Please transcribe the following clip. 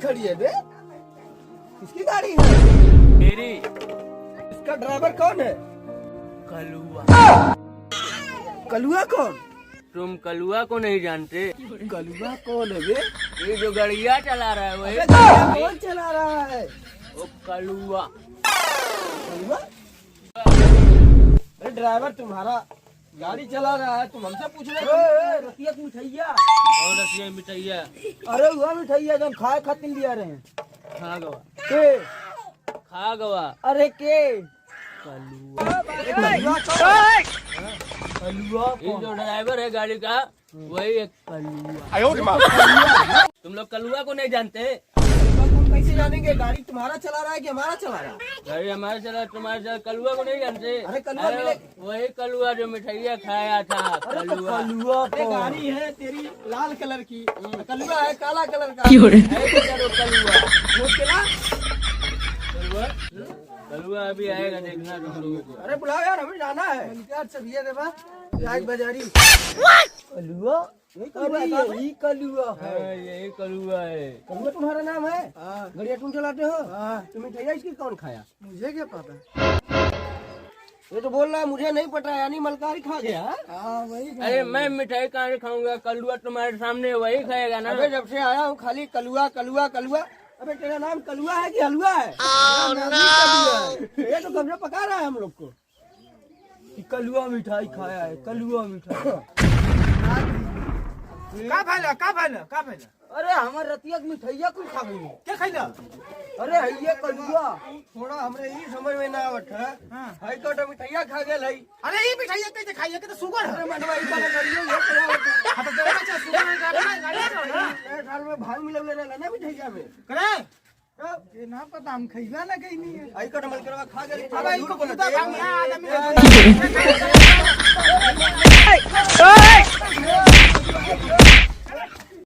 खड़ी है बे? किसकी गाड़ी है? मेरी। इसका ड्राइवर कौन है? कलुआ। कलुआ कौन? तुम कलुआ को नहीं जानते? कलुआ कौन है बे? ये जो गड़िया चला रहा है वही कौन चला रहा है? वो कलुआ। कलुआ? अरे ड्राइवर तुम्हारा गाड़ी चला रहा है, तुम हमसे पूछ रहे हो? रतिया की मिठाइया। और रसिया मिठाइया अरे हुआ मिठाइया जो हम खाए खातिर लिया रहे हैं। खा गवा। के? खा गवा। अरे के? कलुआ। कलुआ कौन? कलुआ ये जो ड्राइवर है गाड़ी का वही एक कलुआ। तुम लोग कलुआ को नहीं जानते? हम कैसे जानेंगे? गाड़ी तुम्हारा चला रहा है कि हमारा चला रहा है? गाड़ी हमारे चला, तुम्हारे चला, कलुआ को नहीं जानते? अरे कलुआ मिले- वही कलुआ जो मिठाइया खाया था। अरे तो कलुआ। कलुआ ये गाड़ी है तेरी लाल कलर की, कलुआ है काला कलर का। है बेचारो कलुआ। वो चला। कलुआ कलुआ अभी आएगा, देखना तुम लोगों को। अरे बुलाओ यार, हमें जाना है। यार सब ये देवा लाइट बाजारी। कलुआ? अरे यही कलुआ है। हाँ, यही कलुआ है। कलुआ तुम्हारा नाम है? गाड़िया तुम चलाते हो? तुम मिठाइया इसकी कौन खाया? मुझे क्या पता। ये तो बोल रहा है मुझे नहीं पता, यानी मलकारी खा गया। वही। अरे मैं मिठाई कहाँ से खाऊंगा? कलुआ तुम्हारे सामने वही खाएगा ना। अबे जब से आया हूँ खाली कलुआ कलुआ कलुआ। अबे तेरा नाम कलुआ है कि हलवा है? ये तो कब से पका रहा है हम लोग को कि कलुआ मिठाई खाया है, कलुआ मिठाई। का भैला अरे हमारे रतिया की मिठाइया कुछ खा गई। क्या खैला? अरे ये कलुआ थोड़ा हमरे ही समझ में ना आवत है। हाई कोर्ट मिठाइया खा गेल है। अरे ये मिठाइया कैसे खाइए के तो शुगर है। अरे मनवा ई वाला करियो ये क्या होता है? हां तो जरा सा शुगर है गाड़ी ना। एक साल में भाग मिलल रहला ना मिठाइया में। करे ये ना पता हम खैला ना कहीं नहीं है। हाई कोर्ट मल करवा खा गेल। अब इनको खुदा भाग आदमी